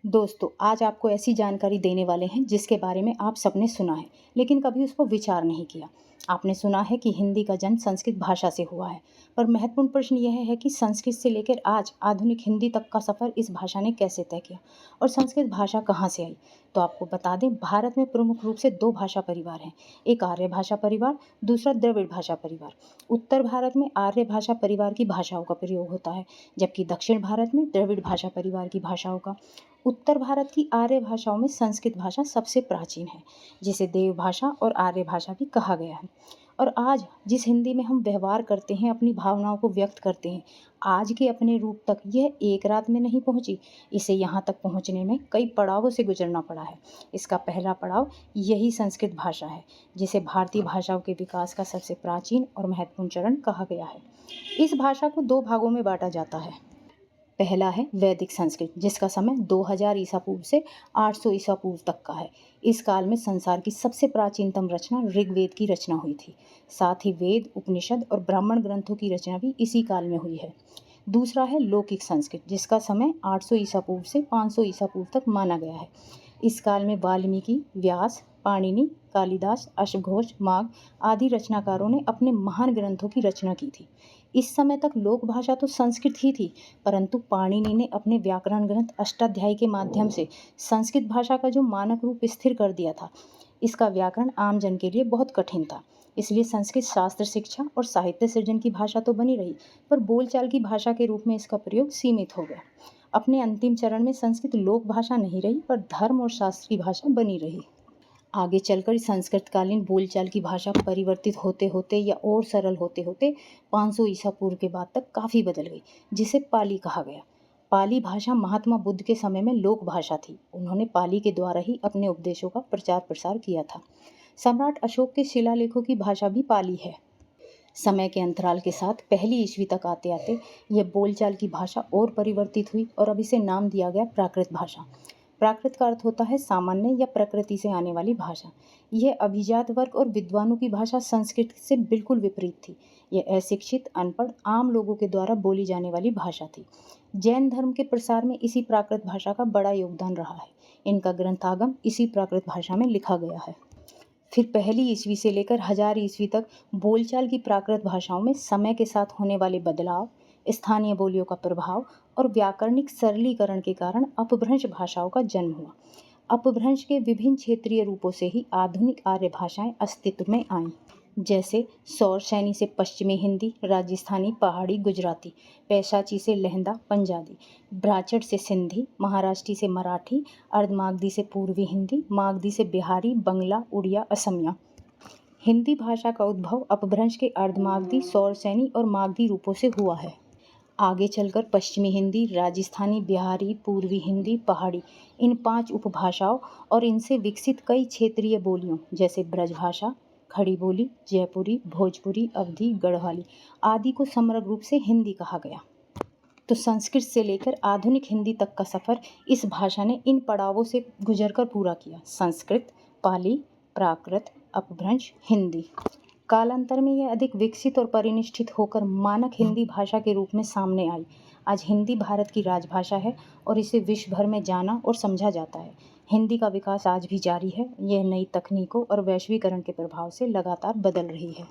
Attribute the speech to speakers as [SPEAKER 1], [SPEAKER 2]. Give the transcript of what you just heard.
[SPEAKER 1] दोस्तों, आज आपको ऐसी जानकारी देने वाले हैं जिसके बारे में आप सबने सुना है, लेकिन कभी उस पर विचार नहीं किया। आपने सुना है कि हिंदी का जन्म संस्कृत भाषा से हुआ है, पर महत्वपूर्ण प्रश्न यह है कि संस्कृत से लेकर आज आधुनिक हिंदी तक का सफ़र इस भाषा ने कैसे तय किया और संस्कृत भाषा कहाँ से आई। तो आपको बता दें, भारत में प्रमुख रूप से दो भाषा परिवार हैं। एक आर्य भाषा परिवार, दूसरा द्रविड़ भाषा परिवार। उत्तर भारत में आर्य भाषा परिवार की भाषाओं का प्रयोग होता है, जबकि दक्षिण भारत में द्रविड़ भाषा परिवार की भाषाओं का। उत्तर भारत की आर्य भाषाओं में संस्कृत भाषा सबसे प्राचीन है, जिसे देव भाषा और आर्य भाषा भी कहा गया है। और आज जिस हिंदी में हम व्यवहार करते हैं, अपनी भावनाओं को व्यक्त करते हैं, आज के अपने रूप तक यह एक रात में नहीं पहुंची। इसे यहाँ तक पहुंचने में कई पड़ावों से गुजरना पड़ा है। इसका पहला पड़ाव यही संस्कृत भाषा है, जिसे भारतीय भाषाओं के विकास का सबसे प्राचीन और महत्वपूर्ण चरण कहा गया है। इस भाषा को दो भागों में बांटा जाता है। पहला है वैदिक संस्कृत, जिसका समय 2000 ईसा पूर्व से 800 ईसा पूर्व तक का है। इस काल में संसार की सबसे प्राचीनतम रचना ऋग्वेद की रचना हुई थी। साथ ही वेद, उपनिषद और ब्राह्मण ग्रंथों की रचना भी इसी काल में हुई है। दूसरा है लौकिक संस्कृत, जिसका समय 800 ईसा पूर्व से 500 ईसा पूर्व तक माना गया है। इस काल में वाल्मीकि, व्यास, पाणिनि, कालिदास, अश्वघोष, माघ आदि रचनाकारों ने अपने महान ग्रंथों की रचना की थी। इस समय तक लोक भाषा तो संस्कृत ही थी, परंतु पाणिनि ने अपने व्याकरण ग्रंथ अष्टाध्यायी के माध्यम से संस्कृत भाषा का जो मानक रूप स्थिर कर दिया था। इसका व्याकरण आम जन के लिए बहुत कठिन था, इसलिए संस्कृत शास्त्र, शिक्षा और साहित्य सृजन की भाषा तो बनी रही, पर बोलचाल की भाषा के रूप में इसका प्रयोग सीमित हो गया। अपने अंतिम चरण में संस्कृत लोक भाषा नहीं रही, पर धर्म और शास्त्र की भाषा बनी रही। आगे चलकर संस्कृतकालीन बोलचाल की भाषा परिवर्तित होते होते या और सरल होते होते 500 ईसा पूर्व के बाद तक काफ़ी बदल गई, जिसे पाली कहा गया। पाली भाषा महात्मा बुद्ध के समय में लोक भाषा थी। उन्होंने पाली के द्वारा ही अपने उपदेशों का प्रचार प्रसार किया था। सम्राट अशोक के शिलालेखों की भाषा भी पाली है। समय के अंतराल के साथ पहली ईस्वी तक आते आते यह बोलचाल की भाषा और परिवर्तित हुई और अब इसे नाम दिया गया प्राकृत भाषा। प्राकृत का अर्थ होता है सामान्य या प्रकृति से आने वाली भाषा। यह अभिजात वर्ग और विद्वानों की भाषा संस्कृत से बिल्कुल विपरीत थी। यह अशिक्षित, अनपढ़, आम लोगों के द्वारा बोली जाने वाली भाषा थी। जैन धर्म के प्रसार में इसी प्राकृत भाषा का बड़ा योगदान रहा है। इनका ग्रंथागम इसी प्राकृत भाषा में लिखा गया है। फिर पहली ईस्वी से लेकर 1000 ईस्वी तक बोलचाल की प्राकृत भाषाओं में समय के साथ होने वाले बदलाव, स्थानीय बोलियों का प्रभाव और व्याकरणिक सरलीकरण के कारण अपभ्रंश भाषाओं का जन्म हुआ। अपभ्रंश के विभिन्न क्षेत्रीय रूपों से ही आधुनिक आर्य भाषाएं अस्तित्व में आईं, जैसे सौर सैनी से पश्चिमी हिंदी, राजस्थानी, पहाड़ी, गुजराती, पैशाची से लहंदा, पंजाबी, ब्राचट से सिंधी, महाराष्ट्री से मराठी, अर्धमागधी से पूर्वी हिंदी, मागधी से बिहारी, बंगला, उड़िया, असमिया। हिंदी भाषा का उद्भव अपभ्रंश के अर्धमागधी, सौर सैनी और मागधी रूपों से हुआ है। आगे चलकर पश्चिमी हिंदी, राजस्थानी, बिहारी, पूर्वी हिंदी, पहाड़ी, इन 5 उपभाषाओं और इनसे विकसित कई क्षेत्रीय बोलियों जैसे ब्रजभाषा, खड़ी बोली, जयपुरी, भोजपुरी, अवधी, गढ़वाली आदि को समग्र रूप से हिंदी कहा गया। तो संस्कृत से लेकर आधुनिक हिंदी तक का सफ़र इस भाषा ने इन पड़ावों से गुजरकर पूरा किया: संस्कृत, पाली, प्राकृत, अपभ्रंश, हिंदी। कालांतर में यह अधिक विकसित और परिनिष्ठित होकर मानक हिंदी भाषा के रूप में सामने आई। आज हिंदी भारत की राजभाषा है और इसे विश्व भर में जाना और समझा जाता है। हिंदी का विकास आज भी जारी है। यह नई तकनीकों और वैश्वीकरण के प्रभाव से लगातार बदल रही है।